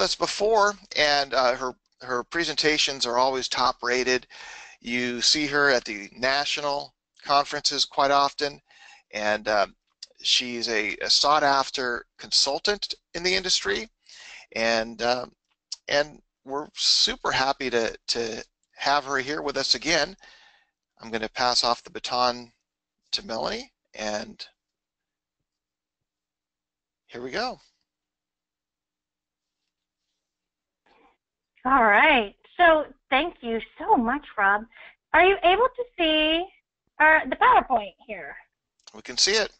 us before, and her presentations are always top rated. You see her at the national conferences quite often, and she's a sought after consultant in the industry, and we're super happy to have her here with us again. I'm going to pass off the baton to Melanie, and here we go. All right, so thank you so much, Rob. Are you able to see the PowerPoint here? We can see it.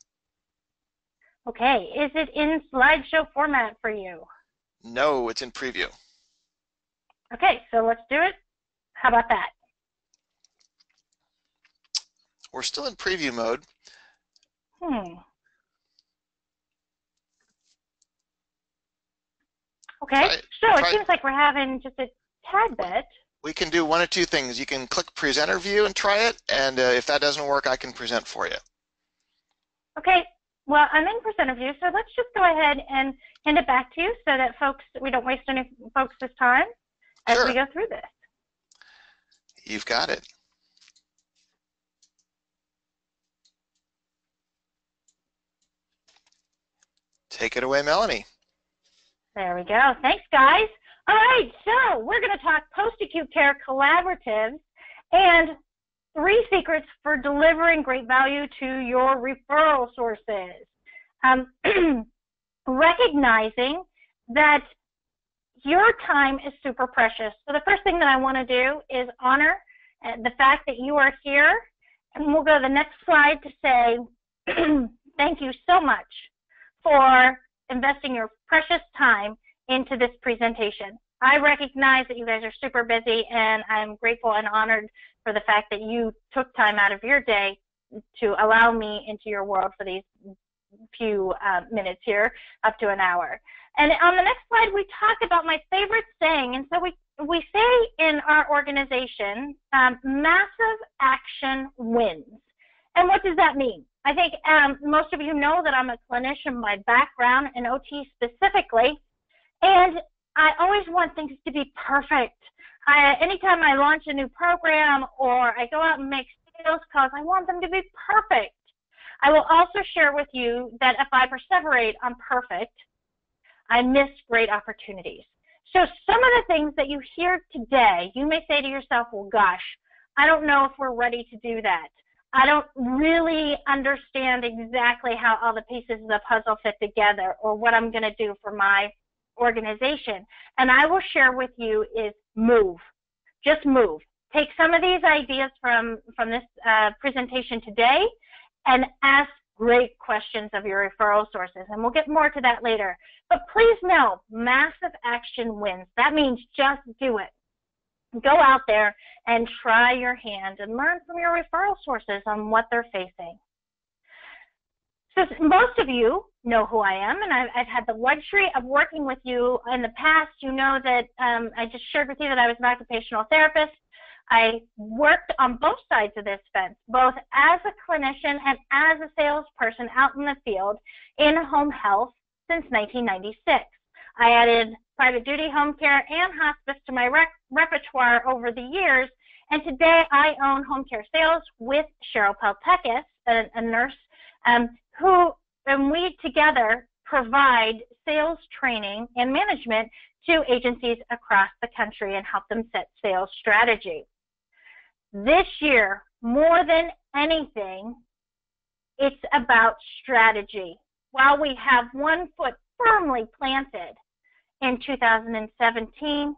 Okay, is it in slideshow format for you? No, it's in preview. Okay, so let's do it. How about that? We're still in preview mode. Okay, so it seems like we're having just a tad bit. We can do one of two things. You can click presenter view and try it, and if that doesn't work, I can present for you. Okay, well, I'm in presenter view, so let's just go ahead and hand it back to you so that we don't waste any folks' time as we go through this. You've got it. Take it away, Melanie. There we go. Thanks, guys. All right, so we're going to talk post-acute care collaboratives and 3 secrets for delivering great value to your referral sources. Recognizing that your time is super precious. So the first thing that I want to do is honor the fact that you are here. And we'll go to the next slide to say thank you so much for investing your precious time into this presentation. I recognize that you guys are super busy, and I'm grateful and honored for the fact that you took time out of your day to allow me into your world for these few minutes here, up to an hour. And on the next slide, we talk about my favorite saying. And so we say in our organization, massive action wins. And what does that mean? I think most of you know that I'm a clinician by background, in OT specifically, and I always want things to be perfect. Anytime I launch a new program or I go out and make sales calls, I want them to be perfect. I will also share with you that if I perseverate on perfect, I miss great opportunities. So some of the things that you hear today, you may say to yourself, well, gosh, I don't know if we're ready to do that. I don't really understand exactly how all the pieces of the puzzle fit together or what I'm going to do for my organization. And I will share with you is move. Just move. Take some of these ideas from this presentation today and ask great questions of your referral sources. And we'll get more to that later. But please know, massive action wins. That means just do it. Go out there and try your hand and learn from your referral sources on what they're facing. So most of you know who I am, and I've had the luxury of working with you in the past. You know that I just shared with you that I was an occupational therapist. I worked on both sides of this fence, both as a clinician and as a salesperson out in the field in home health since 1996. I added private duty home care and hospice to my repertoire over the years, and today I own home care sales with Cheryl Peltekis, a nurse, and we together provide sales training and management to agencies across the country and help them set sales strategy. This year, more than anything, it's about strategy. While we have one foot firmly planted in 2017,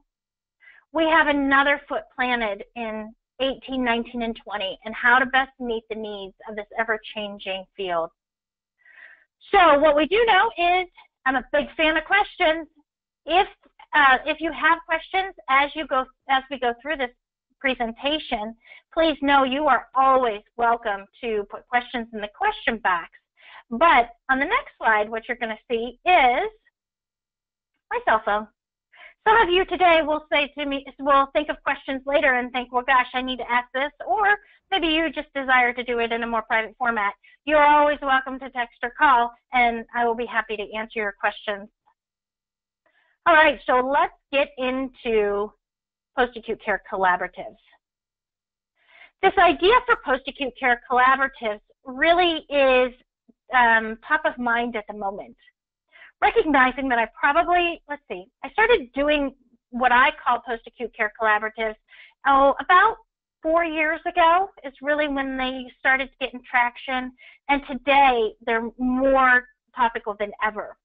we have another foot planted in 18, 19, and 20, and how to best meet the needs of this ever-changing field. So what we do know is I'm a big fan of questions. If you have questions as we go through this presentation, please know you are always welcome to put questions in the question box. But on the next slide, what you're going to see is my cell phone. Some of you today will say to me, will think of questions later and think, well, gosh, I need to ask this, or maybe you just desire to do it in a more private format. You're always welcome to text or call, and I will be happy to answer your questions. All right, so let's get into post-acute care collaboratives. This idea for post-acute care collaboratives really is top of mind at the moment. Recognizing that I started doing what I call post-acute care collaboratives about 4 years ago is really when they started getting traction, and today they're more topical than ever.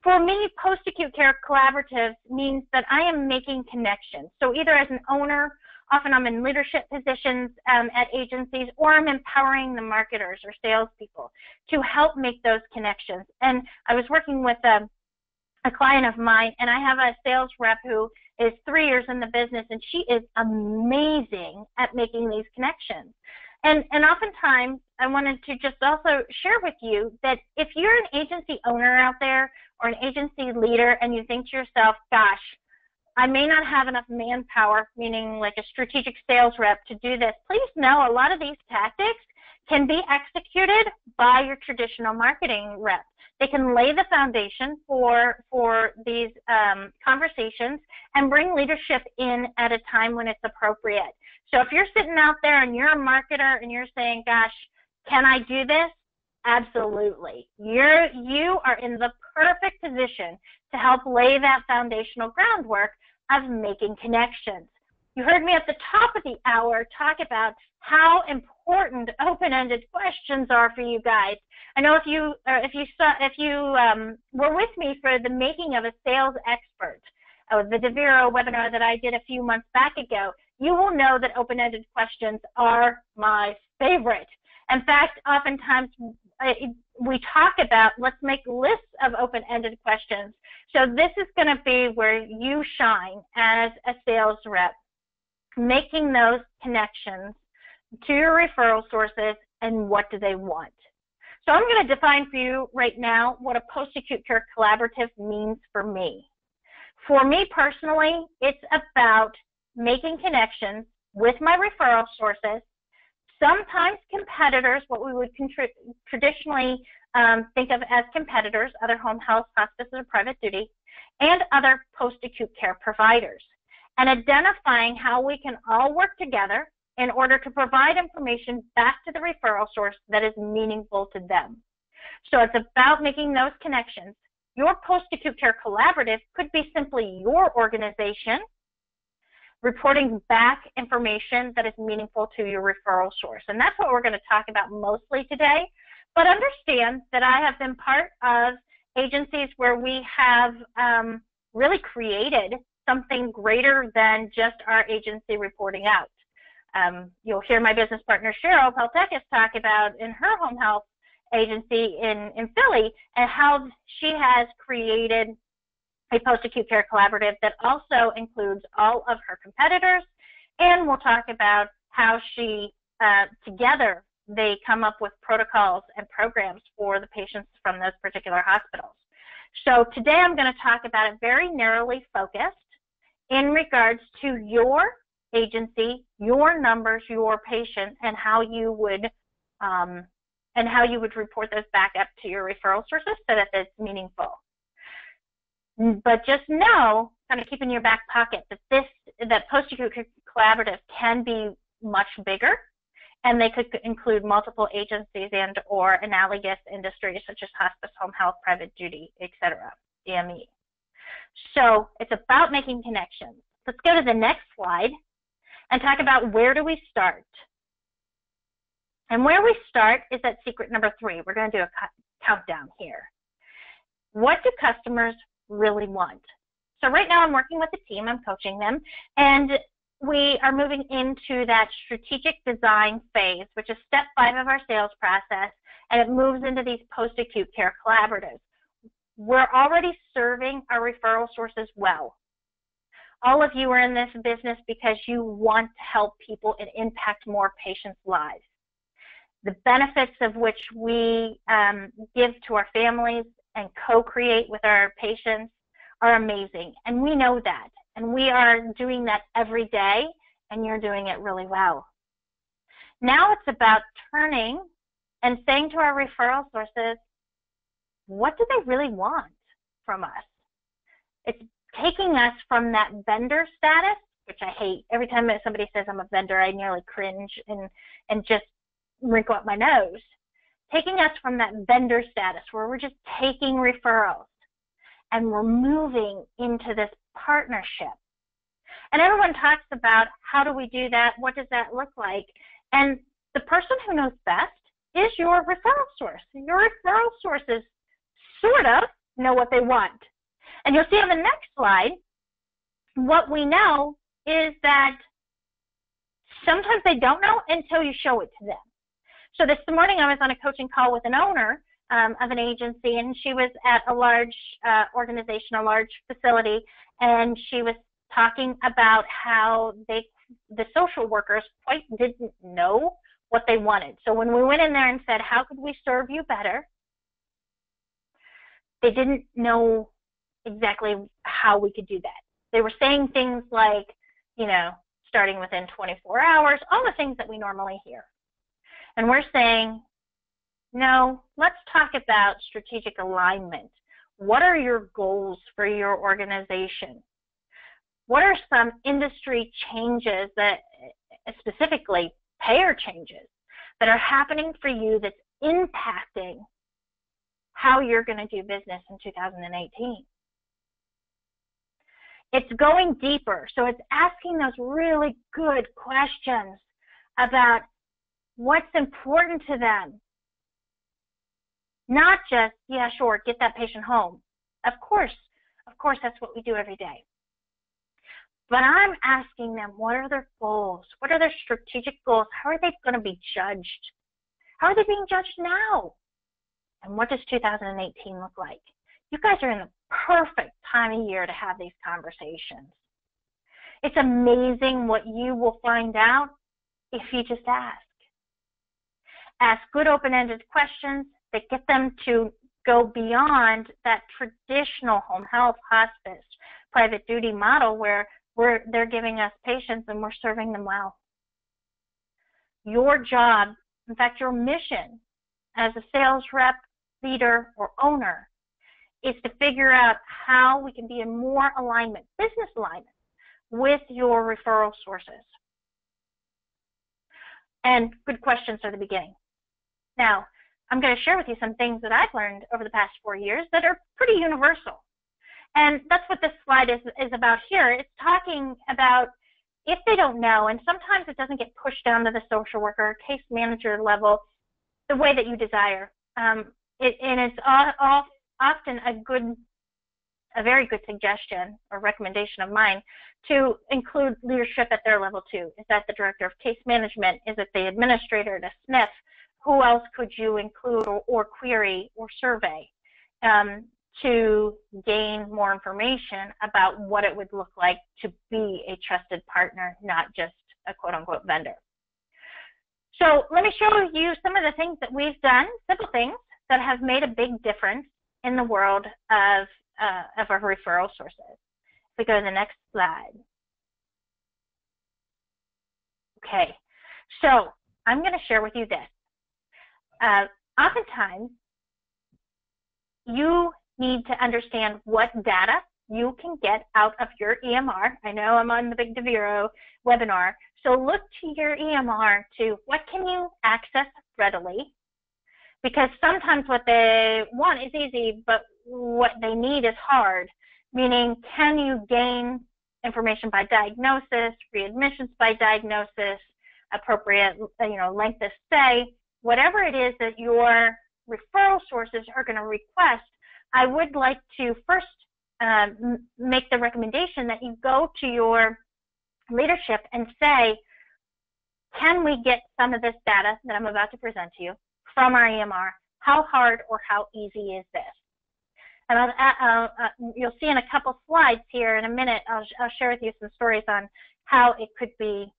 For me, post-acute care collaboratives means that I am making connections. So either as an owner, often I'm in leadership positions at agencies, or I'm empowering the marketers or salespeople to help make those connections. And I was working with a client of mine, and I have a sales rep who is 3 years in the business, and she is amazing at making these connections. And oftentimes, I wanted to just also share with you that if you're an agency owner out there or an agency leader and you think to yourself, gosh, I may not have enough manpower, meaning like a strategic sales rep, to do this, please know a lot of these tactics can be executed by your traditional marketing rep. They can lay the foundation for these conversations and bring leadership in at a time when it's appropriate. So if you're sitting out there and you're a marketer and you're saying, gosh, can I do this? Absolutely. You are in the perfect position to help lay that foundational groundwork of making connections. You heard me at the top of the hour talk about how important open-ended questions are for you guys. I know if you were with me for the making of a sales expert, the DeVero webinar that I did a few months back ago, you will know that open-ended questions are my favorite. In fact, oftentimes we talk about, let's make lists of open-ended questions. So this is going to be where you shine as a sales rep, making those connections to your referral sources and what do they want. So I'm going to define for you right now what a post-acute care collaborative means for me. For me personally, it's about making connections with my referral sources, sometimes competitors, what we would traditionally think of as competitors, other home health, hospices, or private duty, and other post-acute care providers, and identifying how we can all work together in order to provide information back to the referral source that is meaningful to them. So it's about making those connections. Your post-acute care collaborative could be simply your organization reporting back information that is meaningful to your referral source. And that's what we're going to talk about mostly today. But understand that I have been part of agencies where we have really created something greater than just our agency reporting out. You'll hear my business partner, Cheryl Peltekis, talk about in her home health agency in Philly and how she has created a post-acute care collaborative that also includes all of her competitors, and we'll talk about how she, together, they come up with protocols and programs for the patients from those particular hospitals. So today I'm going to talk about it very narrowly focused in regards to your agency, your numbers, your patient, and how you would report those back up to your referral sources so that it's meaningful. But just know, kind of keep in your back pocket, that post-acute collaborative can be much bigger, and they could include multiple agencies and or analogous industries such as hospice, home health, private duty, etc., DME. So it's about making connections. Let's go to the next slide and talk about where do we start. And where we start is at secret number 3. We're going to do a countdown here. What do customers really want? So right now I'm working with a team, I'm coaching them, and we are moving into that strategic design phase, which is step 5 of our sales process, and it moves into these post-acute care collaboratives. We're already serving our referral sources well. All of you are in this business because you want to help people and impact more patients' lives. The benefits of which we give to our families and co-create with our patients are amazing, and we know that, and we are doing that every day, and you're doing it really well. Now it's about turning and saying to our referral sources, what do they really want from us? It's taking us from that vendor status, which I hate. Every time somebody says I'm a vendor, I nearly cringe and just wrinkle up my nose. Taking us from that vendor status where we're just taking referrals and we're moving into this partnership. And everyone talks about how do we do that? What does that look like? And the person who knows best is your referral source. Your referral sources sort of know what they want. And you'll see on the next slide, what we know is that sometimes they don't know until you show it to them. So this morning I was on a coaching call with an owner of an agency, and she was at a large organization, a large facility, and she was talking about how the social workers quite didn't know what they wanted. So when we went in there and said, how could we serve you better? They didn't know exactly how we could do that. They were saying things like, you know, starting within 24 hours, all the things that we normally hear. And we're saying, no, let's talk about strategic alignment. What are your goals for your organization? What are some industry changes that, specifically payer changes, that are happening for you that's impacting how you're going to do business in 2018? It's going deeper. So it's asking those really good questions about what's important to them. Not just, yeah, sure, get that patient home. Of course, that's what we do every day. But I'm asking them, what are their goals? What are their strategic goals? How are they going to be judged? How are they being judged now? And what does 2018 look like? You guys are in the perfect time of year to have these conversations. It's amazing what you will find out if you just ask. Ask good open-ended questions that get them to go beyond that traditional home health, hospice, private duty model where they're giving us patients and we're serving them well. Your job, in fact, your mission as a sales rep, leader, or owner is to figure out how we can be in more alignment, business alignment, with your referral sources. And good questions are the beginning. Now, I'm going to share with you some things that I've learned over the past 4 years that are pretty universal. And that's what this slide is about here. It's talking about if they don't know, and sometimes it doesn't get pushed down to the social worker or case manager level the way that you desire. And it's often a very good suggestion or recommendation of mine to include leadership at their level too. Is that the director of case management? Is it the administrator, the SNF? Who else could you include or query or survey to gain more information about what it would look like to be a trusted partner, not just a quote-unquote vendor? So let me show you some of the things that we've done, simple things, that have made a big difference in the world of our referral sources. If we go to the next slide. Okay, so I'm going to share with you this. Oftentimes, you need to understand what data you can get out of your EMR. I know I'm on the Big DeVero webinar, so look to your EMR to what can you access readily, because sometimes what they want is easy, but what they need is hard, meaning can you gain information by diagnosis, readmissions by diagnosis, appropriate length of stay, whatever it is that your referral sources are going to request. I would like to first make the recommendation that you go to your leadership and say, can we get some of this data that I'm about to present to you from our EMR? How hard or how easy is this? And you'll see in a couple slides here in a minute, I'll share with you some stories on how it could be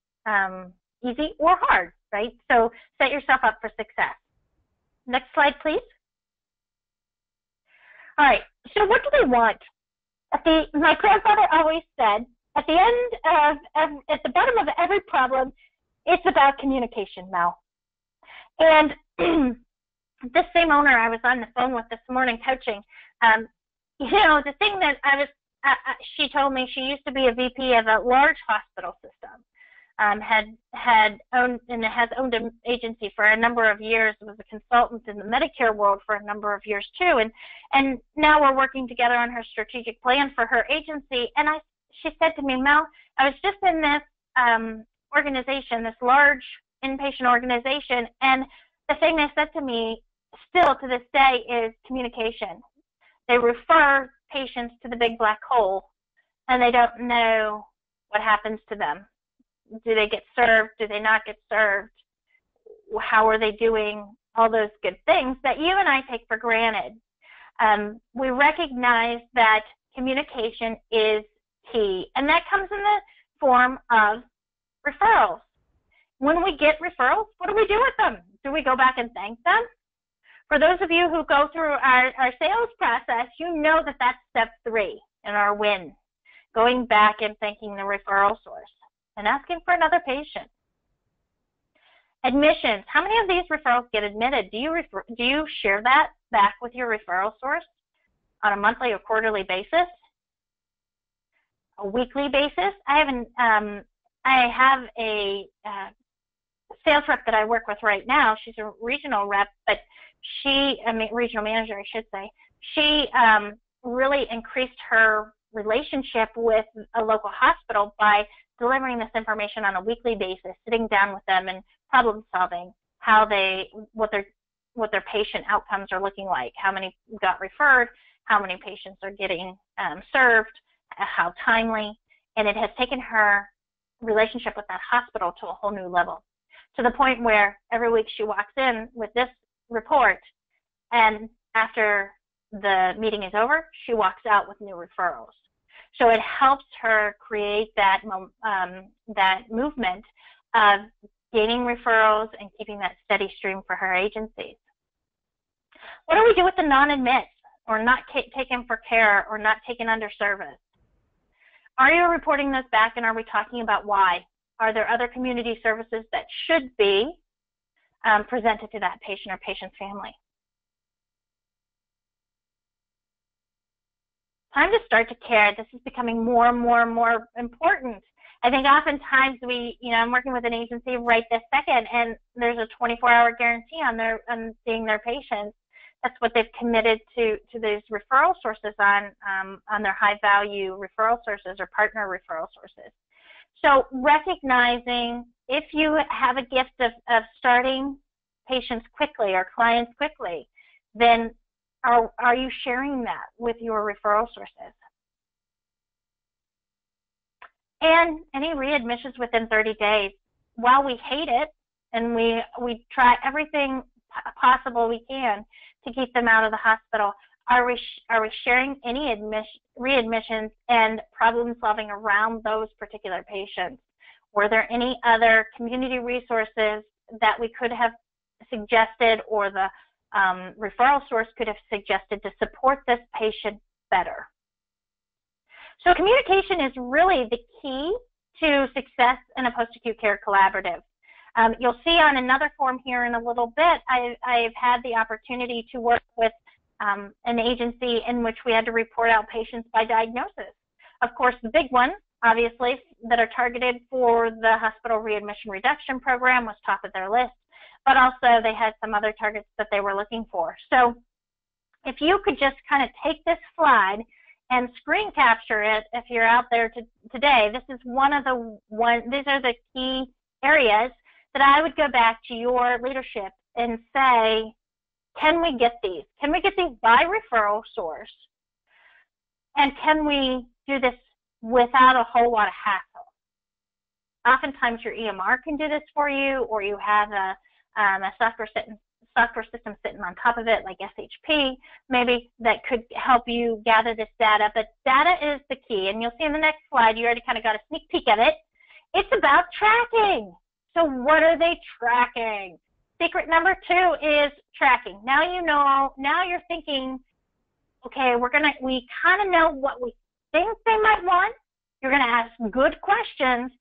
easy or hard, right? So set yourself up for success. Next slide, please. All right, so what do they want? My grandfather always said, at the bottom of every problem, it's about communication, Mel. And this same owner I was on the phone with this morning coaching, the thing that she told me she used to be a VP of a large hospital system, had owned and has owned an agency for a number of years, was a consultant in the Medicare world for a number of years too, and now we're working together on her strategic plan for her agency. And she said to me, Mel, I was just in this organization, this large inpatient organization, and the thing they said to me still to this day is communication. They refer patients to the big black hole, and they don't know what happens to them. Do they get served? Do they not get served? How are they doing? All those good things that you and I take for granted. We recognize that communication is key, and that comes in the form of referrals. When we get referrals, what do we do with them? Do we go back and thank them? For those of you who go through our sales process, you know that that's step 3 in our win, going back and thanking the referral source and asking for another patient. Admissions. How many of these referrals get admitted? Do you share that back with your referral source on a monthly or quarterly basis? A weekly basis? I have a sales rep that I work with right now. She's a regional rep, but regional manager, I should say. She really increased her relationship with a local hospital by delivering this information on a weekly basis, sitting down with them and problem solving what their patient outcomes are looking like, how many got referred, how many patients are getting served, how timely, and it has taken her relationship with that hospital to a whole new level, to the point where every week she walks in with this report, and after the meeting is over, she walks out with new referrals. So it helps her create that movement of gaining referrals and keeping that steady stream for her agencies. What do we do with the non-admits, or not taken for care, or not taken under service? Are you reporting those back, and are we talking about why? Are there other community services that should be presented to that patient or patient's family? Time to start to care. This is becoming more and more and more important. I think oftentimes I'm working with an agency right this second, and there's a 24-hour guarantee on seeing their patients. That's what they've committed to these referral sources on their high-value referral sources or partner referral sources. So recognizing if you have a gift of starting patients quickly or clients quickly, then are you sharing that with your referral sources? And any readmissions within 30 days. While we hate it and we try everything possible we can to keep them out of the hospital, are we sharing any readmissions and problem solving around those particular patients? Were there any other community resources that we could have suggested, or the referral source could have suggested to support this patient better? So communication is really the key to success in a post-acute care collaborative. You'll see on another form here in a little bit, I've had the opportunity to work with an agency in which we had to report out patients by diagnosis. Of course, the big one, obviously, that are targeted for the hospital readmission reduction program was top of their list, but also they had some other targets that they were looking for. So if you could just kind of take this slide and screen capture it if you're out there today, this is these are the key areas that I would go back to your leadership and say, can we get these? Can we get these by referral source? And can we do this without a whole lot of hassle? Oftentimes your EMR can do this for you, or you have a software system sitting on top of it, like SHP, maybe, that could help you gather this data. But data is the key, and you'll see in the next slide, you already kind of got a sneak peek of it. It's about tracking. So what are they tracking? Secret number 2 is tracking. Now you know, now you're thinking, okay, we kind of know what we think they might want. You're going to ask good questions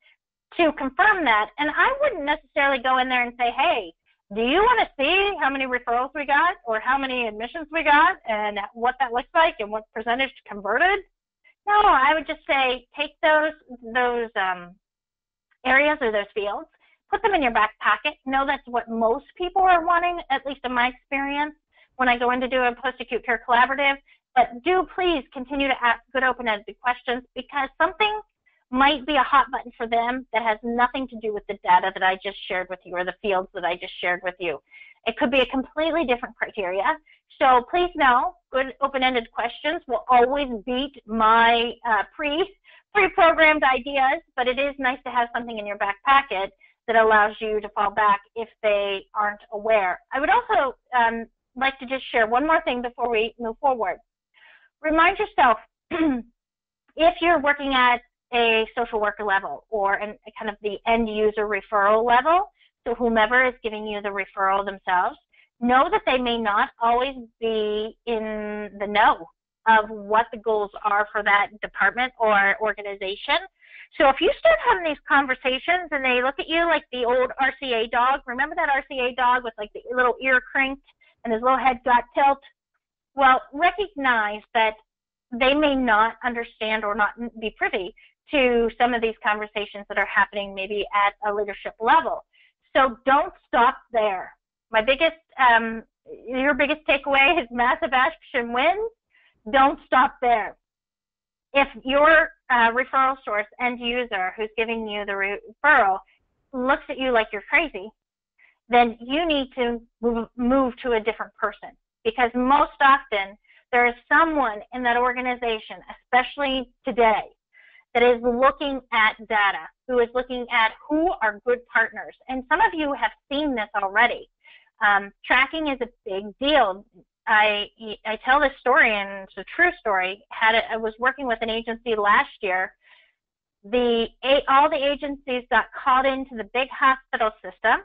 to confirm that. And I wouldn't necessarily go in there and say, hey, do you want to see how many referrals we got, or how many admissions we got, and what that looks like, and what percentage converted? No, I would just say take those areas or those fields, put them in your back pocket. Know that's what most people are wanting, at least in my experience, when I go in to do a post-acute care collaborative. But do please continue to ask good open-ended questions, because something might be a hot button for them that has nothing to do with the data that I just shared with you or the fields that I just shared with you. It could be a completely different criteria. So please know, good open-ended questions will always beat my pre-programmed ideas, but it is nice to have something in your back pocket that allows you to fall back if they aren't aware. I would also like to just share one more thing before we move forward. Remind yourself, if you're working at a social worker level or kind of the end user referral level, so whomever is giving you the referral themselves, know that they may not always be in the know of what the goals are for that department or organization. So if you start having these conversations and they look at you like the old RCA dog, remember that RCA dog with like the little ear crinked and his little head got tilt? Well, recognize that they may not understand or not be privy to some of these conversations that are happening maybe at a leadership level. So don't stop there. My biggest, your biggest takeaway is massive action wins. Don't stop there. If your referral source end user who's giving you the referral looks at you like you're crazy, then you need to move to a different person, because most often there is someone in that organization, especially today, that is looking at data, who is looking at who are good partners. And some of you have seen this already. Tracking is a big deal. I tell this story, and it's a true story. I was working with an agency last year. All the agencies got called into the big hospital system,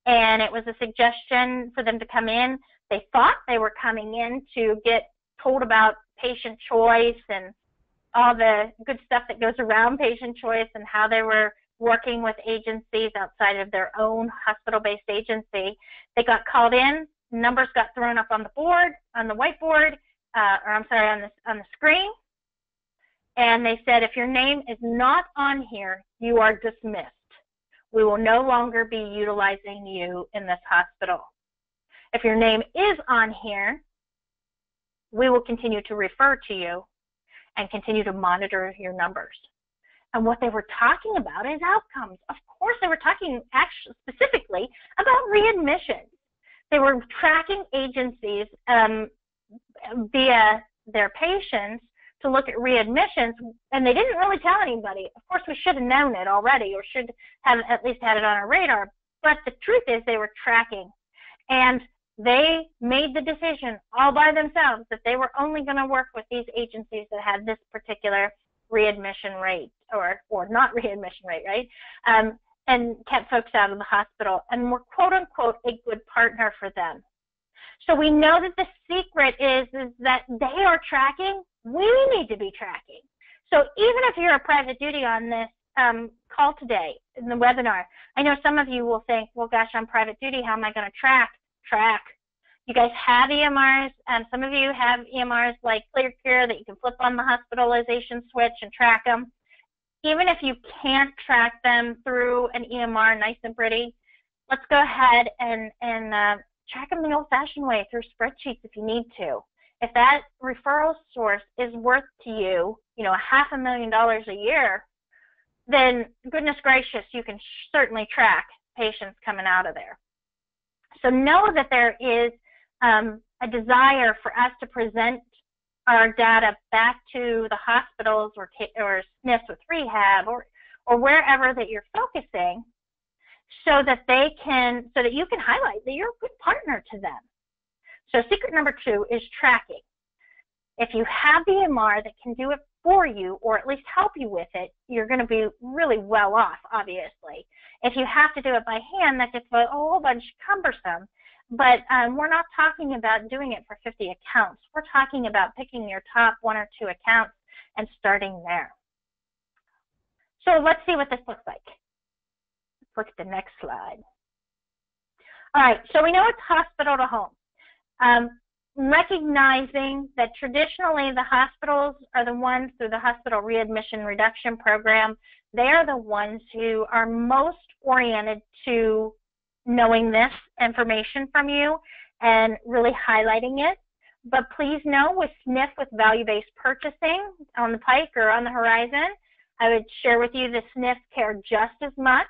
and it was a suggestion for them to come in. They thought they were coming in to get told about patient choice and all the good stuff that goes around patient choice and how they were working with agencies outside of their own hospital-based agency. They got called in, numbers got thrown up on the board, on the whiteboard, on the screen, and they said, if your name is not on here, you are dismissed. We will no longer be utilizing you in this hospital. If your name is on here, we will continue to refer to you and continue to monitor your numbers. And what they were talking about is outcomes. Of course, they were talking actually specifically about readmissions. They were tracking agencies via their patients to look at readmissions, and they didn't really tell anybody. Of course, we should have known it already, or should have at least had it on our radar. But the truth is they were tracking. And they made the decision all by themselves that they were only going to work with these agencies that had this particular readmission rate, or not readmission rate, right? And kept folks out of the hospital, and were quote unquote a good partner for them. So we know that the secret is that they are tracking, we need to be tracking. So even if you're a private duty on this call today in the webinar, I know some of you will think, well, gosh, I'm private duty, how am I going to track? You guys have EMRs, and some of you have EMRs like ClearCare that you can flip on the hospitalization switch and track them. Even if you can't track them through an EMR, nice and pretty, let's go ahead and track them the old-fashioned way through spreadsheets if you need to. If that referral source is worth to you, $500,000 a year, then goodness gracious, you can certainly track patients coming out of there. So know that there is a desire for us to present our data back to the hospitals or SNFs with rehab or wherever that you're focusing, so that you can highlight that you're a good partner to them. So secret number 2 is tracking. If you have the EMR that can do it for you, or at least help you with it, you're going to be really well off, obviously. If you have to do it by hand, that gets a whole bunch cumbersome. But we're not talking about doing it for 50 accounts. We're talking about picking your top 1 or 2 accounts and starting there. So let's see what this looks like. Let's look at the next slide. All right, so we know it's hospital to home. recognizing that traditionally the hospitals are the ones through the hospital readmission reduction program, they are the ones who are most oriented to knowing this information from you and really highlighting it. But please know with SNF, with value-based purchasing on the pike or on the horizon, I would share with you the SNF care just as much.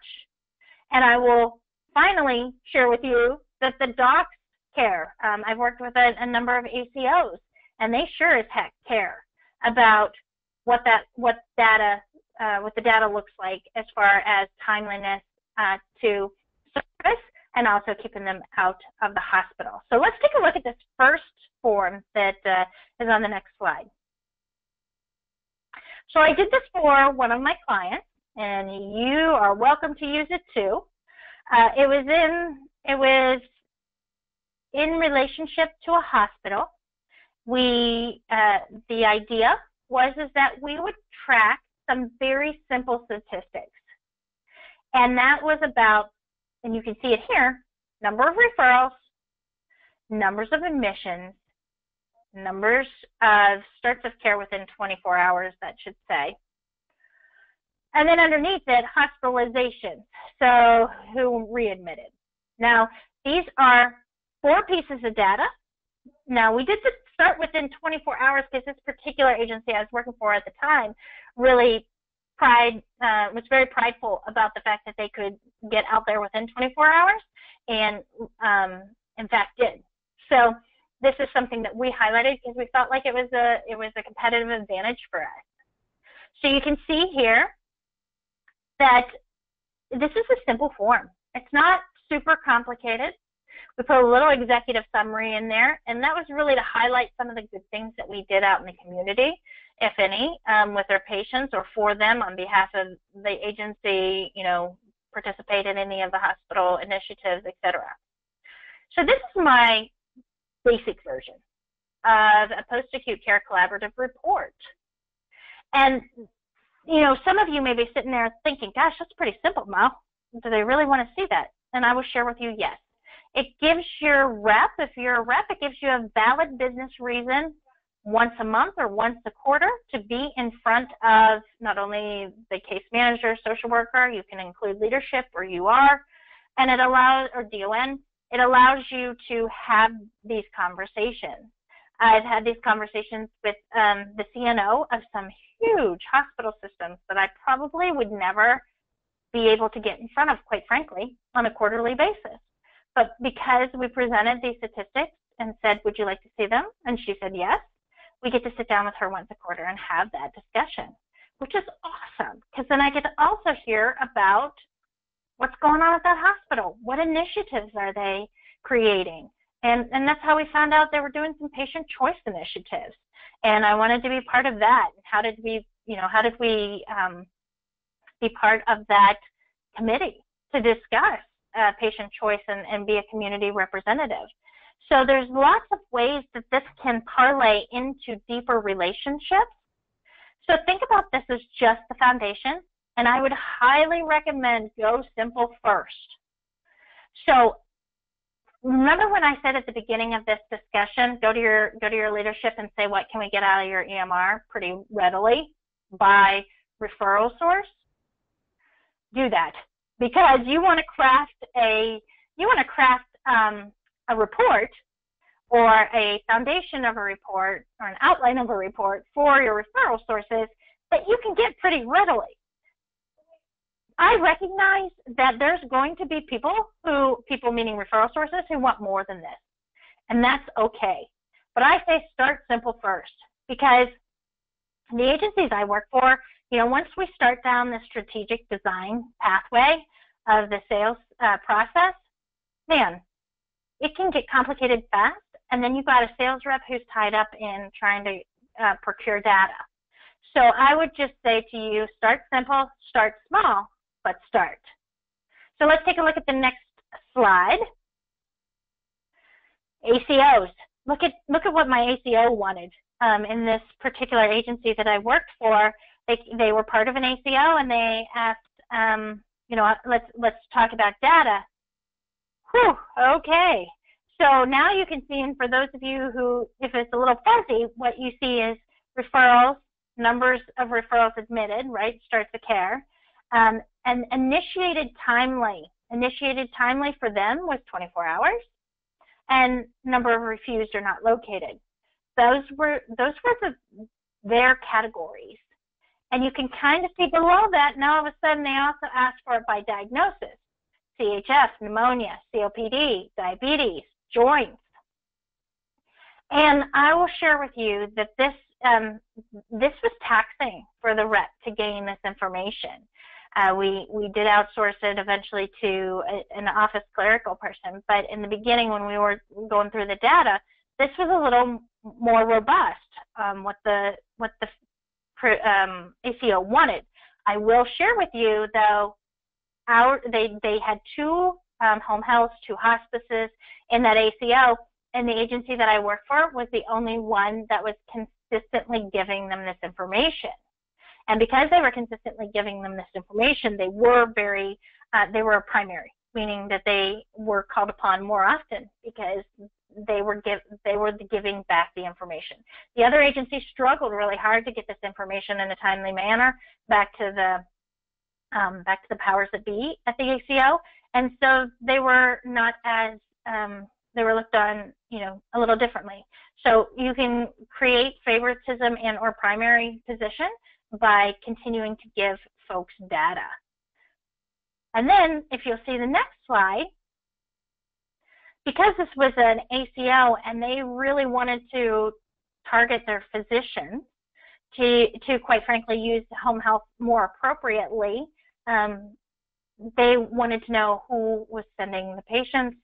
And I will finally share with you that the docs care. I've worked with a number of ACOs, and they sure as heck care about what the data looks like as far as timeliness to service, and also keeping them out of the hospital. So let's take a look at this first form that is on the next slide. So I did this for one of my clients, and you are welcome to use it too. It was in relationship to a hospital. The idea was that we would track some very simple statistics. And that was about, and you can see it here, number of referrals, numbers of admissions, numbers of starts of care within 24 hours, that should say. And then underneath it, hospitalizations, so who readmitted. Now, these are 4 pieces of data. Now, we did start within 24 hours because this particular agency I was working for at the time really was very prideful about the fact that they could get out there within 24 hours, and in fact did. So this is something that we highlighted because we felt like it was a competitive advantage for us. So you can see here that this is a simple form. It's not super complicated. We put a little executive summary in there, and that was really to highlight some of the good things that we did out in the community, if any, with our patients or for them on behalf of the agency, participate in any of the hospital initiatives, etc. So this is my basic version of a post-acute care collaborative report. And, some of you may be sitting there thinking, gosh, that's pretty simple, Mo. Do they really want to see that? And I will share with you, yes. It gives your rep, if you're a rep, it gives you a valid business reason once a month or once a quarter to be in front of not only the case manager, social worker, you can include leadership where you are, and it allows, or DON, it allows you to have these conversations. I've had these conversations with the CNO of some huge hospital systems that I probably would never be able to get in front of, quite frankly, on a quarterly basis. But because we presented these statistics and said, would you like to see them? And she said yes, we get to sit down with her once a quarter and have that discussion, which is awesome, because then I get to also hear about what's going on at that hospital. What initiatives are they creating? And that's how we found out they were doing some patient choice initiatives. And I wanted to be part of that. How did we be part of that committee to discuss patient choice and be a community representative? So there's lots of ways that this can parlay into deeper relationships. So think about this as just the foundation, and I would highly recommend go simple first. So remember when I said at the beginning of this discussion, go to your leadership and say, what can we get out of your EMR pretty readily by referral source? Do that, because you want to craft a report or a foundation of a report or an outline of a report for your referral sources that you can get pretty readily. I recognize that there's going to be people meaning referral sources, who want more than this, and that's okay. But I say start simple first, because the agencies I work for, once we start down the strategic design pathway of the sales process, man, it can get complicated fast, and then you've got a sales rep who's tied up in trying to procure data. So I would just say to you, start simple, start small, but start. So let's take a look at the next slide. ACOs. Look at what my ACO wanted in this particular agency that I worked for. They were part of an ACO, and they asked, let's talk about data. Whew, okay. So now you can see, and for those of you who, if it's a little fuzzy, what you see is referrals, numbers of referrals admitted, right, starts of care, and initiated timely. Initiated timely for them was 24 hours, and number of refused or not located. Those were their categories. And you can kind of see below that, now all of a sudden they also ask for it by diagnosis. CHF, pneumonia, COPD, diabetes, joints. And I will share with you that this was taxing for the rep to gain this information. We did outsource it eventually to an office clerical person, but in the beginning when we were going through the data, this was a little more robust, what the ACO wanted. I will share with you, though, they had 2 home healths, 2 hospices in that ACO, and the agency that I work for was the only one that was consistently giving them this information. And because they were consistently giving them this information, they were they were a primary, meaning that they were called upon more often because they were giving back the information. The other agencies struggled really hard to get this information in a timely manner back to the powers that be at the ACO, and so they were not as they were looked on, a little differently. So you can create favoritism and or primary position by continuing to give folks data. And then, if you'll see the next slide, because this was an ACO and they really wanted to target their physicians to quite frankly use home health more appropriately, they wanted to know who was sending the patients,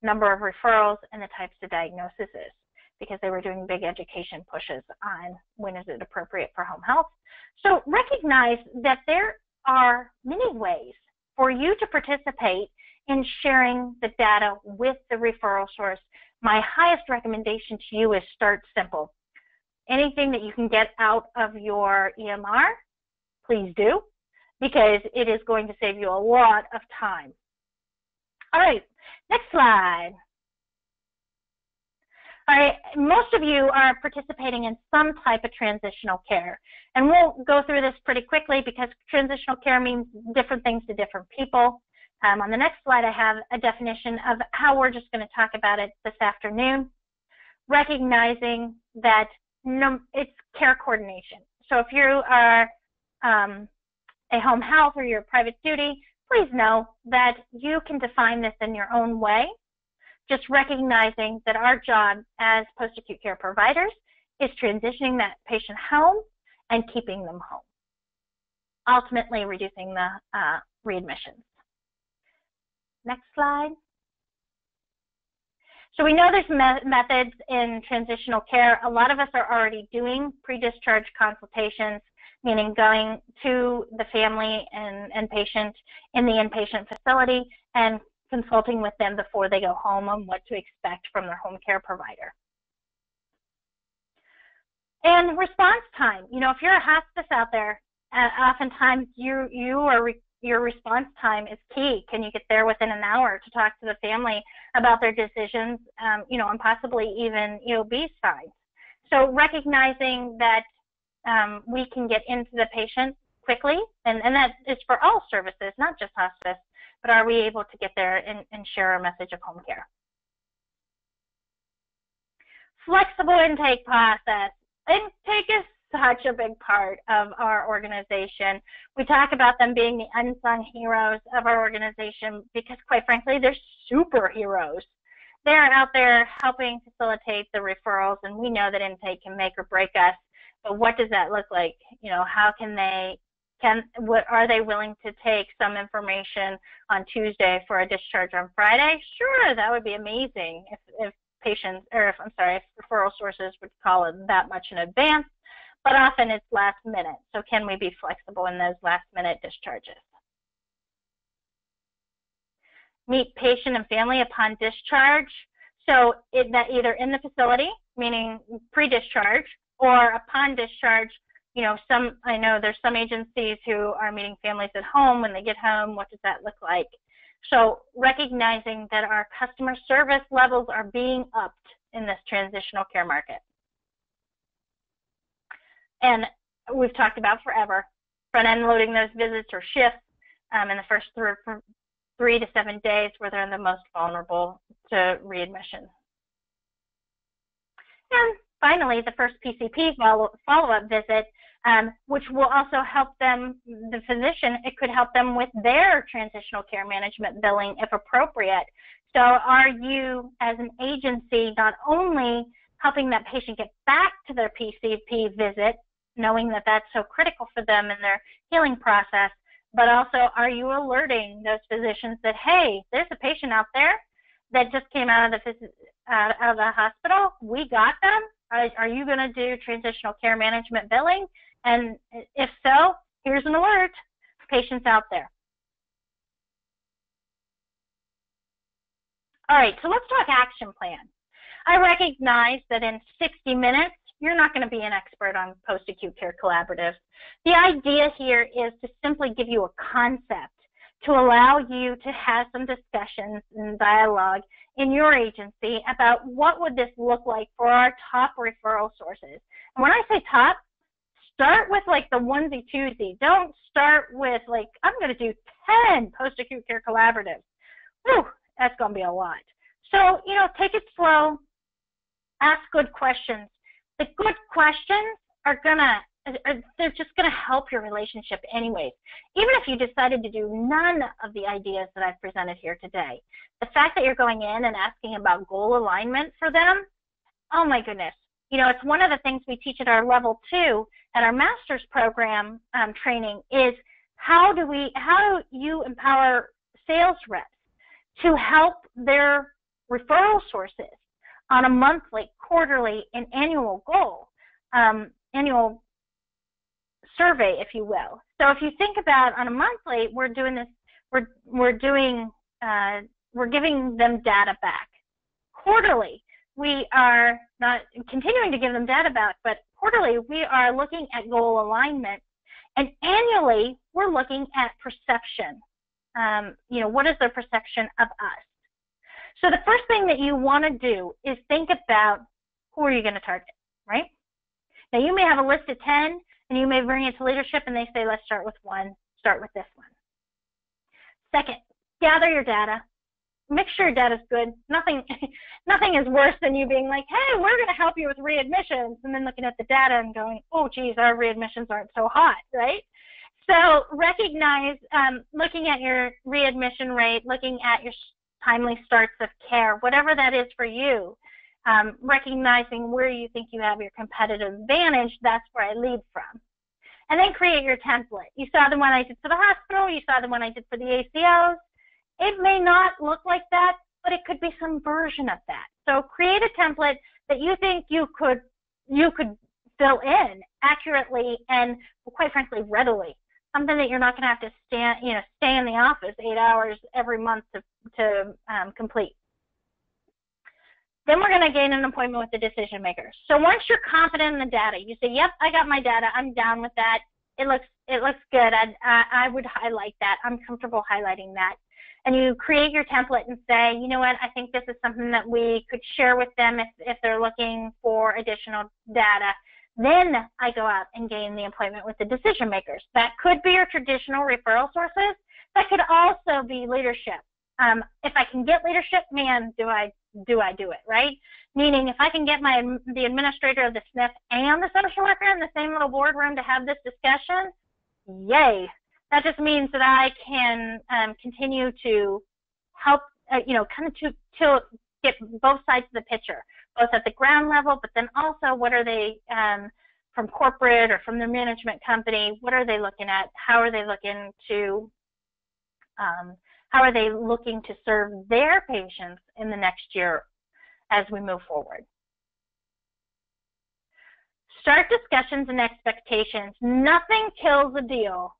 number of referrals, and the types of diagnoses, because they were doing big education pushes on when is it appropriate for home health. So recognize that there are many ways for you to participate in sharing the data with the referral source. My highest recommendation to you is start simple. Anything that you can get out of your EMR, please do, because it is going to save you a lot of time. All right, next slide. All right, most of you are participating in some type of transitional care. And we'll go through this pretty quickly because transitional care means different things to different people. On the next slide, I have a definition of how we're just going to talk about it this afternoon, recognizing that it's care coordination. So if you are a home health or you're private duty, please know that you can define this in your own way. Just recognizing that our job as post-acute care providers is transitioning that patient home and keeping them home, ultimately reducing the readmissions. Next slide. So we know there's methods in transitional care. A lot of us are already doing pre-discharge consultations, meaning going to the family and patient in the inpatient facility and consulting with them before they go home on what to expect from their home care provider. And response time. If you're a hospice out there, oftentimes your response time is key. Can you get there within an hour to talk to the family about their decisions, and possibly even EOB signs? So recognizing that we can get into the patient quickly, and that is for all services, not just hospice, but are we able to get there and share a message of home care? Flexible intake process. Intake is such a big part of our organization. We talk about them being the unsung heroes of our organization because, quite frankly, they're superheroes. They're out there helping facilitate the referrals, and we know that intake can make or break us. But what does that look like? How are they willing to take some information on Tuesday for a discharge on Friday? Sure, that would be amazing if referral sources would call it that much in advance, but often it's last minute. So can we be flexible in those last minute discharges? Meet patient and family upon discharge. So that either in the facility, meaning pre-discharge, or upon discharge. I know there's some agencies who are meeting families at home when they get home. What does that look like? So recognizing that our customer service levels are being upped in this transitional care market. And we've talked about forever, front-end loading those visits or shifts in the first 3 to 7 days where they're the most vulnerable to readmission. And finally, the first PCP follow-up visit, which will also help them, the physician, it could help them with their transitional care management billing if appropriate. So are you, as an agency, not only helping that patient get back to their PCP visit, knowing that that's so critical for them in their healing process, but also are you alerting those physicians that, hey, there's a patient out there that just came out of the hospital, we got them, are you going to do transitional care management billing? And if so, here's an alert, patients out there. All right, so let's talk action plan. I recognize that in 60 minutes, you're not going to be an expert on post-acute care collaboratives. The idea here is to simply give you a concept to allow you to have some discussions and dialogue in your agency about what would this look like for our top referral sources. And when I say top, start with like the onesie-twosie. Don't start with like, I'm going to do 10 post-acute care collaboratives. Whew, that's going to be a lot. So, you know, take it slow, ask good questions. The good questions are they're just going to help your relationship anyways. Even if you decided to do none of the ideas that I've presented here today, the fact that you're going in and asking about goal alignment for them, oh my goodness. You know, it's one of the things we teach at our level 2 at our master's program training is how do you empower sales reps to help their referral sources on a monthly, quarterly, and annual goal, annual survey, if you will. So if you think about on a monthly, we're doing this, we're giving them data back. Quarterly, we are not continuing to give them data back, but quarterly we are looking at goal alignment, and annually we're looking at perception. You know, what is their perception of us? So the first thing that you want to do is think about who are you going to target, right? Now you may have a list of 10, and you may bring it to leadership, and they say, let's start with one, start with this one. Second, gather your data. Make sure your data's good. Nothing is worse than you being like, hey, we're going to help you with readmissions, and then looking at the data and going, oh, geez, our readmissions aren't so hot, right? So recognize, looking at your readmission rate, looking at your timely starts of care, whatever that is for you, recognizing where you think you have your competitive advantage, that's where I lead from. And then create your template. You saw the one I did for the hospital, you saw the one I did for the ACOs. It may not look like that, but it could be some version of that. So create a template that you think you could fill in accurately and, quite frankly, readily. Something that you're not going to have to stay in the office 8 hours every month to complete. Then we're going to gain an appointment with the decision makers. So once you're confident in the data, you say, yep, I got my data, I'm down with that, it looks good, I would highlight that, I'm comfortable highlighting that. And you create your template and say, you know what, I think this is something that we could share with them if they're looking for additional data. Then I go out and gain the appointment with the decision makers. That could be your traditional referral sources. That could also be leadership. If I can get leadership, man, do I do it, right? Meaning if I can get the administrator of the SNF and the social worker in the same little boardroom to have this discussion, yay. That just means that I can continue to help, kind of to get both sides of the picture, both at the ground level, but then also what are they from corporate or from their management company, what are they looking at? How are they looking to serve their patients in the next year as we move forward? Start discussions and expectations. Nothing kills a deal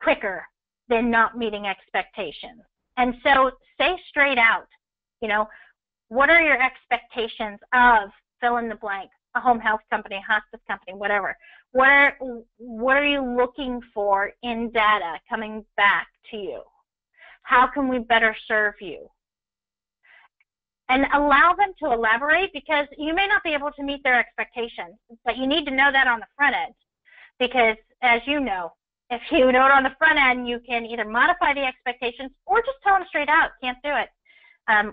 quicker than not meeting expectations. And so say straight out, what are your expectations of fill in the blank, a home health company, hospice company, whatever. What are you looking for in data coming back to you? How can we better serve you? And allow them to elaborate, because you may not be able to meet their expectations, but you need to know that on the front end, because as you know, if you know it on the front end, you can either modify the expectations or just tell them straight out, can't do it.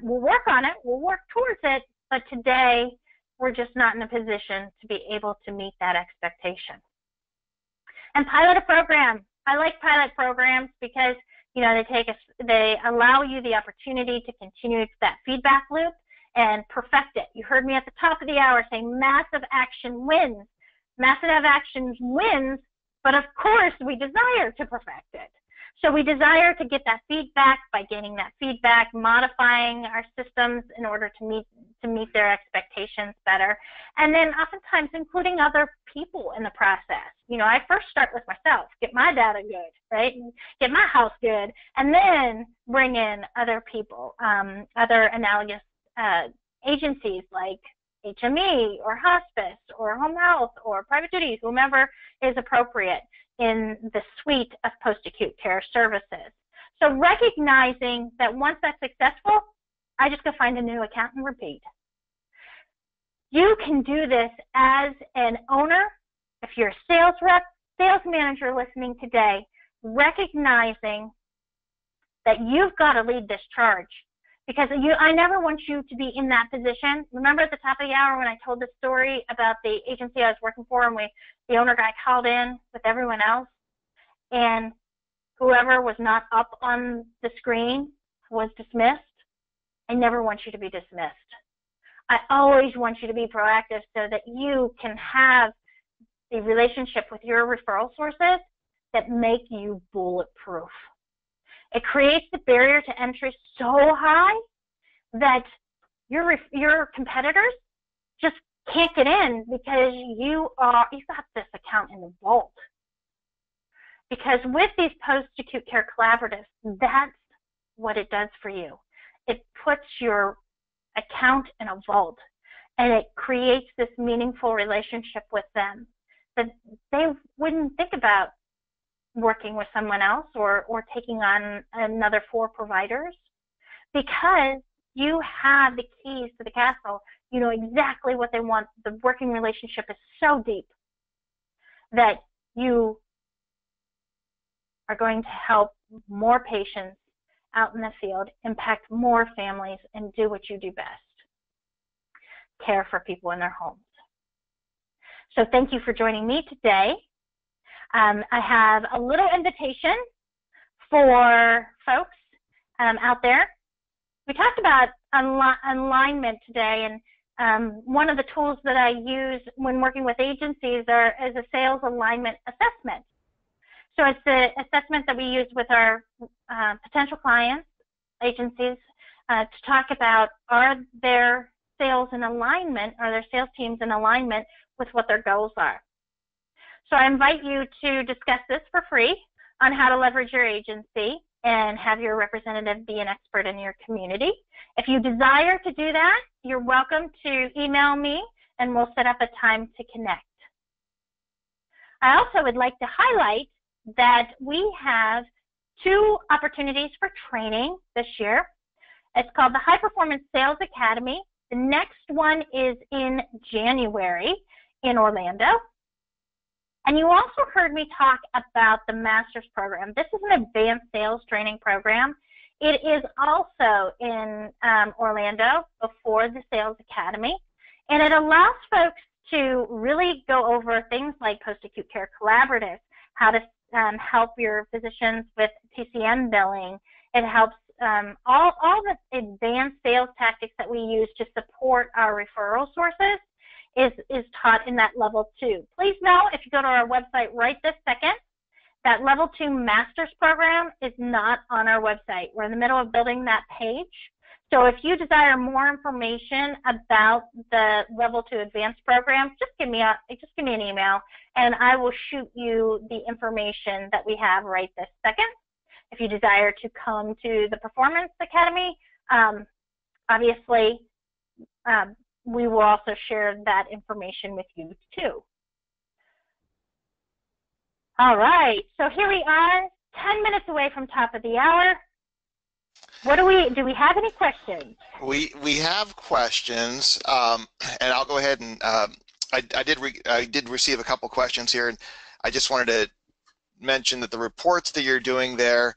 We'll work on it, we'll work towards it, but today we're just not in a position to be able to meet that expectation. And pilot a program. I like pilot programs because they allow you the opportunity to continue that feedback loop and perfect it. You heard me at the top of the hour say massive action wins. Massive action wins, but of course we desire to perfect it. So we desire to get that feedback. By getting that feedback, modifying our systems in order to meet their expectations better, and then oftentimes including other people in the process. I first start with myself, get my data good, right? Get my house good, and then bring in other people, other analogous agencies like HME or hospice or home health or private duties, whomever is appropriate in the suite of post-acute care services. So recognizing that once that's successful, I just go find a new account and repeat. You can do this as an owner. If you're a sales rep, sales manager listening today, recognizing that you've got to lead this charge. Because I never want you to be in that position. Remember at the top of the hour when I told the story about the agency I was working for, and the owner guy called in with everyone else, and whoever was not up on the screen was dismissed? I never want you to be dismissed. I always want you to be proactive so that you can have the relationship with your referral sources that make you bulletproof. It creates the barrier to entry so high that your competitors just can't get in because you've got this account in the vault. Because with these post-acute care collaboratives, that's what it does for you. It puts your account in a vault, and it creates this meaningful relationship with them that they wouldn't think about working with someone else or taking on another 4 providers, because you have the keys to the castle. You know exactly what they want. The working relationship is so deep that you are going to help more patients out in the field, impact more families, and do what you do best: care for people in their homes. So thank you for joining me today. I have a little invitation for folks out there. We talked about alignment today, and one of the tools that I use when working with agencies is a sales alignment assessment. So it's the assessment that we use with our potential clients, agencies, to talk about, are their sales in alignment, are their sales teams in alignment with what their goals are. So I invite you to discuss this for free on how to leverage your agency and have your representative be an expert in your community. If you desire to do that, you're welcome to email me and we'll set up a time to connect. I also would like to highlight that we have 2 opportunities for training this year. It's called the High Performance Sales Academy. The next one is in January in Orlando. And you also heard me talk about the Master's Program. This is an advanced sales training program. It is also in Orlando before the Sales Academy. And it allows folks to really go over things like post-acute care collaborative, how to help your physicians with TCM billing. It helps all the advanced sales tactics that we use to support our referral sources is taught in that level 2. Please know, if you go to our website right this second, that level 2 master's program is not on our website. We're in the middle of building that page. So if you desire more information about the level 2 advanced program, just give me an email and I will shoot you the information that we have right this second. If you desire to come to the Performance Academy, obviously we will also share that information with you too. All right, so here we are, 10 minutes away from top of the hour. What do we have any questions? We have questions, and I'll go ahead and I did receive a couple questions here, and I just wanted to mention that the reports that you're doing there,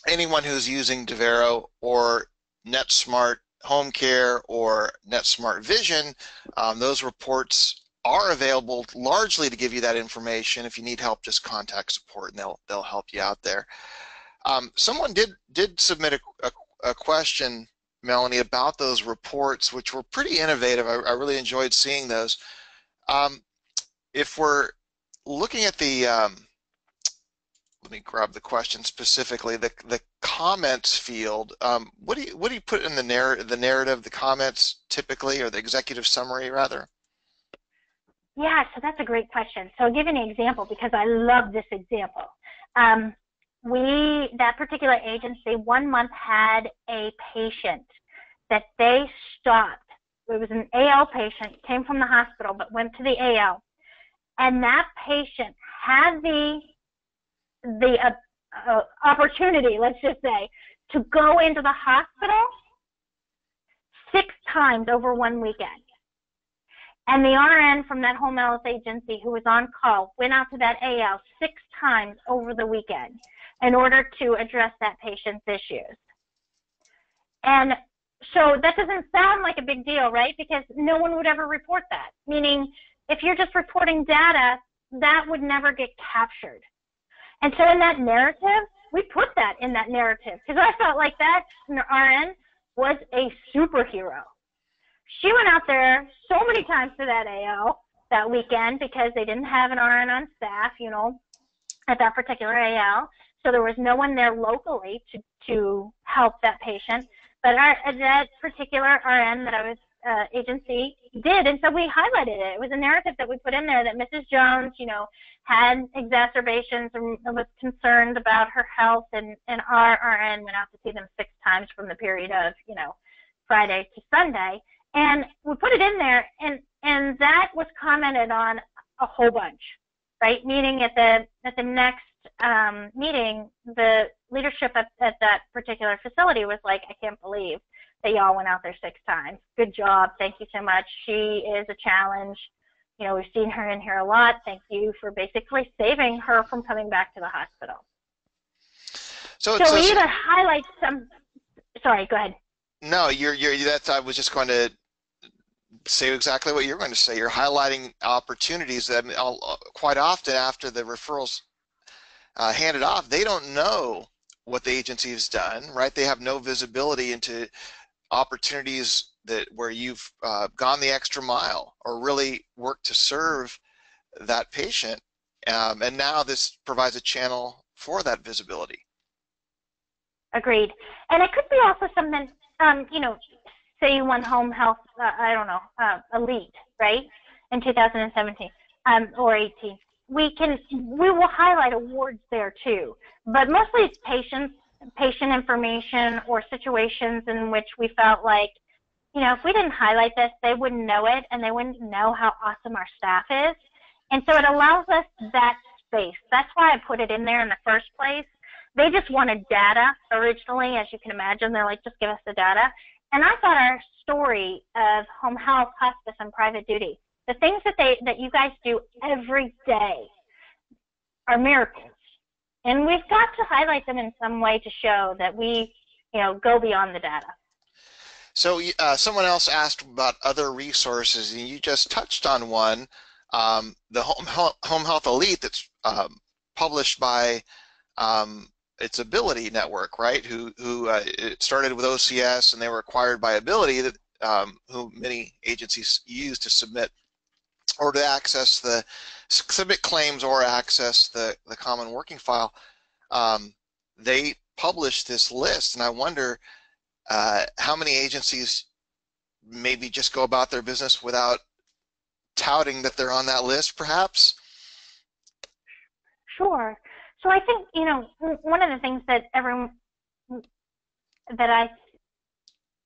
anyone who's using Devero or NetSmart Home Care or NetSmart Vision, those reports are available largely to give you that information. If you need help, just contact support, and they'll help you out there. Someone did submit a question, Melanie, about those reports, which were pretty innovative. I really enjoyed seeing those. If we're looking at the, let me grab the question specifically, the comments field. What do you put in the narrative, the comments typically, or the executive summary rather? Yeah, so that's a great question. So I'll give you an example because I love this example. That particular agency 1 month had a patient that they stopped. It was an AL patient, came from the hospital, but went to the AL. And that patient had the opportunity, let's just say, to go into the hospital 6 times over 1 weekend. And the RN from that home health agency who was on call went out to that AL 6 times over the weekend in order to address that patient's issues. And so that doesn't sound like a big deal, right? Because no one would ever report that. Meaning, if you're just reporting data, that would never get captured. And so in that narrative, we put that in that narrative because I felt like that RN was a superhero. She went out there so many times to that AL that weekend because they didn't have an RN on staff, you know, at that particular AL. So there was no one there locally to help that patient. But that particular RN that I was agency did, and so we highlighted it. It was a narrative that we put in there that Mrs. Jones, you know, had exacerbations and was concerned about her health, and our RN went out to see them 6 times from the period of, you know, Friday to Sunday. And we put it in there, and that was commented on a whole bunch, right? Meaning at the next meeting, the leadership at that particular facility was like, I can't believe that y'all went out there 6 times. Good job. Thank you so much. She is a challenge. You know, we've seen her in here a lot. Thank you for basically saving her from coming back to the hospital. So we either highlight some, sorry, go ahead. No, that's, I was just going to say exactly what you're going to say. You're highlighting opportunities that quite often after the referrals handed off, they don't know what the agency has done, right? They have no visibility into opportunities where you've gone the extra mile or really worked to serve that patient, and now this provides a channel for that visibility. Agreed. And it could be also something, you know, say you won home health, I don't know, elite, right, in 2017 or 18. We will highlight awards there too, but mostly it's patient information or situations in which we felt like, you know, if we didn't highlight this, they wouldn't know it and they wouldn't know how awesome our staff is. And so it allows us that space. That's why I put it in there in the first place. They just wanted data originally, as you can imagine. They're like, just give us the data. And I thought our story of home health, hospice, and private duty, the things that you guys do every day are miracles. And we've got to highlight them in some way to show that we, you know, go beyond the data. So someone else asked about other resources, and you just touched on one, the Home Health Elite that's published by its Ability Network, right? Who it started with OCS, and they were acquired by Ability, that who many agencies use to submit or to access submit claims or access the common working file. They published this list, and I wonder how many agencies maybe just go about their business without touting that they're on that list, perhaps? Sure. So I think, you know, one of the things that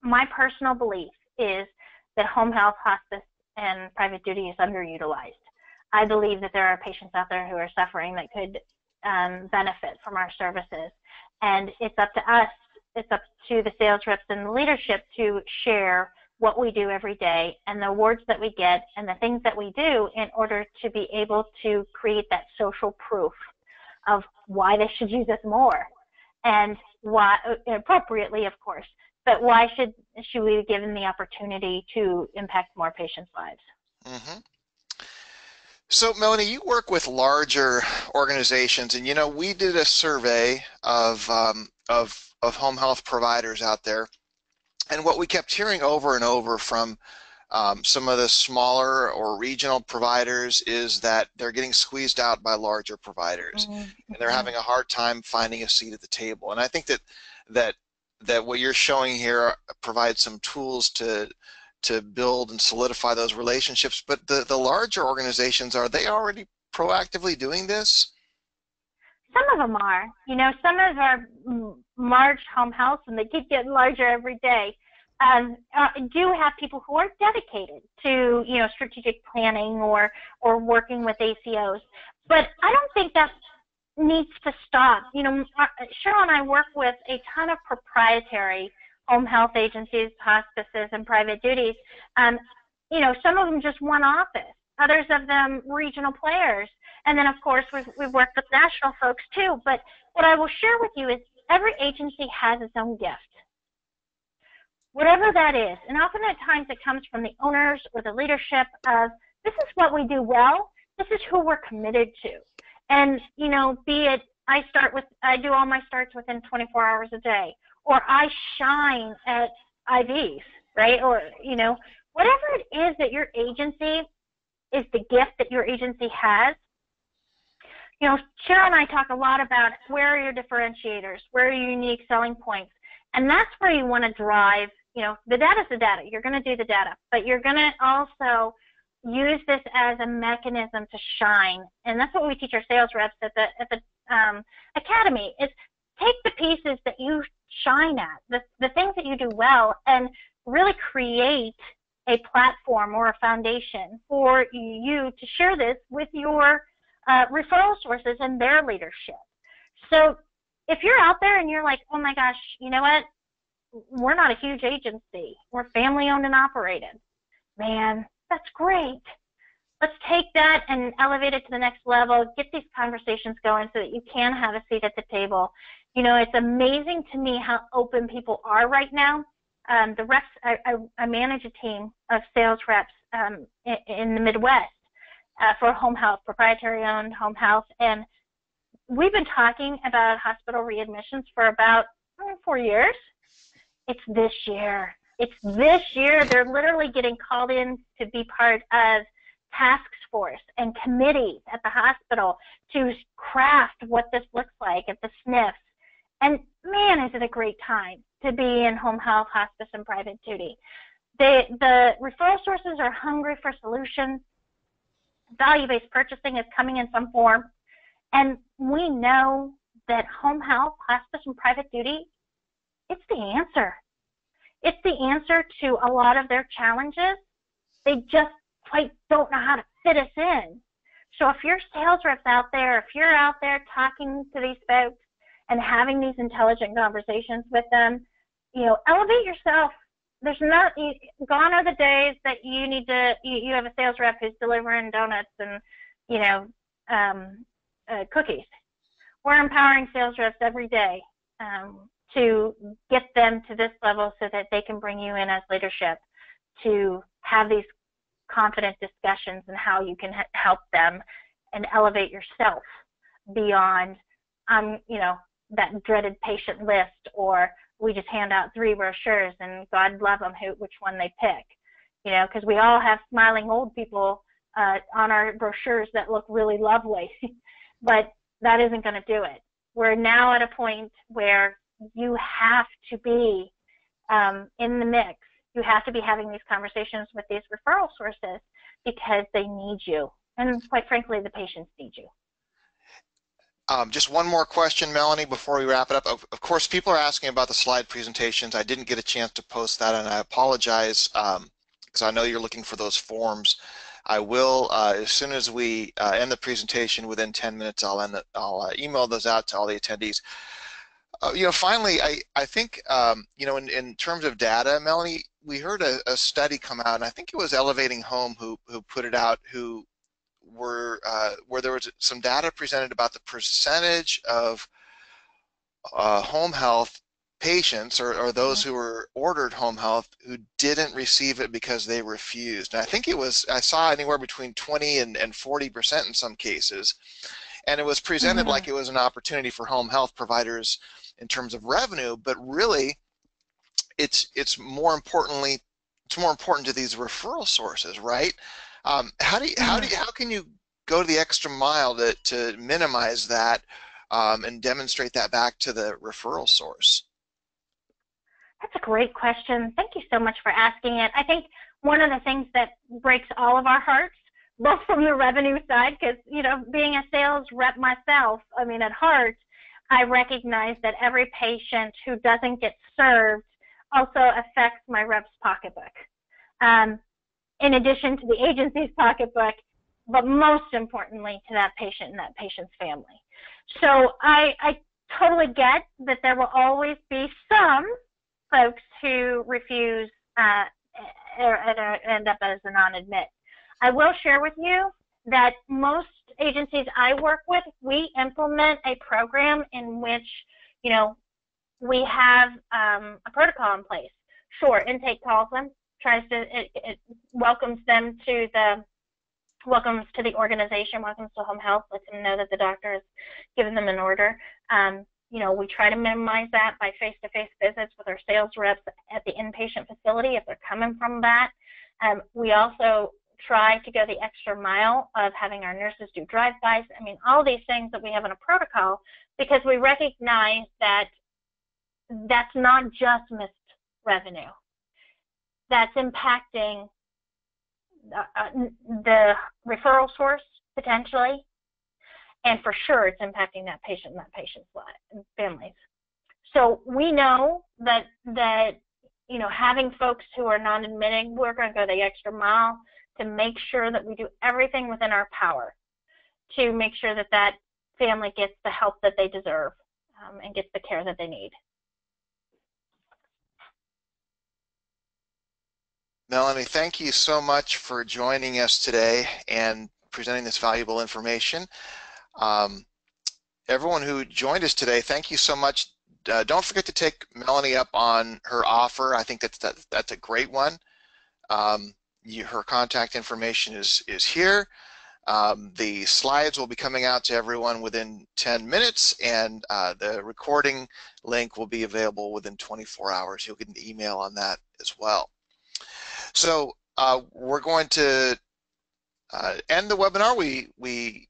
my personal belief is that home health, hospice, and private duty is underutilized. I believe that there are patients out there who are suffering that could benefit from our services. And it's up to us, it's up to the sales reps and the leadership to share what we do every day and the awards that we get and the things that we do in order to be able to create that social proof of why they should use us more, and why, appropriately, of course, but why should we be given the opportunity to impact more patients' lives. Mm-hmm. So, Melanie, you work with larger organizations, and we did a survey of home health providers out there, and what we kept hearing over and over from some of the smaller or regional providers is that they're getting squeezed out by larger providers, Mm-hmm. and they're having a hard time finding a seat at the table. And I think that what you're showing here provides some tools to build and solidify those relationships. But the larger organizations, are they already proactively doing this? Some of them are. Some of our large home health, and they keep getting larger every day, do have people who are dedicated to, strategic planning or working with ACOs. But I don't think that needs to stop. Cheryl and I work with a ton of proprietary home health agencies, hospices, and private duties. Some of them just one office, others of them regional players. And then, of course, we've worked with national folks too. But what I will share with you is every agency has its own gift, whatever that is. And often at times it comes from the owners or the leadership of, this is what we do well, this is who we're committed to. And, be it I do all my starts within 24 hours a day, or I shine at IVs, right? Or, whatever it is that your agency is, the gift that your agency has. Cheryl and I talk a lot about where are your differentiators, where are your unique selling points. And that's where you want to drive, the data's the data. You're going to do the data, but you're going to also use this as a mechanism to shine. And that's what we teach our sales reps at the academy, is take the pieces that you shine at, the things that you do well, and really create a platform or a foundation for you to share this with your referral sources and their leadership. So if you're out there and you're like, oh my gosh, you know what? We're not a huge agency. We're family owned and operated. Man, that's great. Let's take that and elevate it to the next level, get these conversations going so that you can have a seat at the table. It's amazing to me how open people are right now. The reps, I manage a team of sales reps in the Midwest for home health, proprietary owned home health, and we've been talking about hospital readmissions for about 4 years. It's this year. They're literally getting called in to be part of task force and committees at the hospital to craft what this looks like at the SNFs. And man, is it a great time to be in home health, hospice, and private duty. The referral sources are hungry for solutions. Value-based purchasing is coming in some form. And we know that home health, hospice, and private duty, it's the answer. It's the answer to a lot of their challenges. They just quite don't know how to fit us in. So if your sales reps out there, if you're out there talking to these folks and having these intelligent conversations with them, elevate yourself. Gone are the days that you have a sales rep who's delivering donuts and, cookies. We're empowering sales reps every day to get them to this level so that they can bring you in as leadership to have these confident discussions and how you can help them and elevate yourself beyond, that dreaded patient list, or we just hand out 3 brochures and God love them which one they pick, because we all have smiling old people on our brochures that look really lovely, but that isn't going to do it. We're now at a point where you have to be in the mix. You have to be having these conversations with these referral sources because they need you. And quite frankly, the patients need you. Just one more question, Melanie, before we wrap it up. Of course, people are asking about the slide presentations. I didn't get a chance to post that, and I apologize because I know you're looking for those forms. I will, as soon as we end the presentation, within 10 minutes, I'll email those out to all the attendees. Finally, I think, in terms of data, Melanie, we heard a study come out, and I think it was Elevating Home who put it out, where there was some data presented about the percentage of home health patients or those who were ordered home health who didn't receive it because they refused. And I think I saw anywhere between 20 and 40% in some cases. And it was presented like it was an opportunity for home health providers in terms of revenue, but really it's more important to these referral sources, right? How can you go the extra mile to minimize that and demonstrate that back to the referral source? That's a great question. Thank you so much for asking it. I think one of the things that breaks all of our hearts, both from the revenue side, because, being a sales rep myself, at heart, I recognize that every patient who doesn't get served also affects my rep's pocketbook, in addition to the agency's pocketbook, but most importantly to that patient and that patient's family. So I totally get that there will always be some folks who refuse or end up as a non-admit. I will share with you that most agencies I work with, we implement a program in which, we have a protocol in place. Sure, intake calls them, it welcomes them to the organization, welcomes to home health, lets them know that the doctor has given them an order. We try to minimize that by face-to-face visits with our sales reps at the inpatient facility if they're coming from that. We also try to go the extra mile of having our nurses do drive-bys. All these things that we have in a protocol, because we recognize that that's not just missed revenue. That's impacting the referral source potentially, and for sure it's impacting that patient and that patient's life and families. So we know that having folks who are non-admitting, we're going to go the extra mile to make sure that we do everything within our power to make sure that that family gets the help that they deserve and gets the care that they need. Melanie, thank you so much for joining us today and presenting this valuable information. Everyone who joined us today, thank you so much. Don't forget to take Melanie up on her offer. I think that's a great one. Her contact information is here. The slides will be coming out to everyone within 10 minutes, and the recording link will be available within 24 hours. You'll get an email on that as well. So we're going to end the webinar. We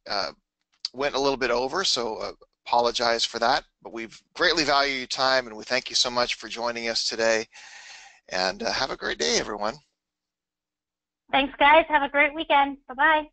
went a little bit over, so apologize for that, but we've greatly valued your time, and we thank you so much for joining us today, and have a great day, everyone. Thanks, guys. Have a great weekend. Bye-bye.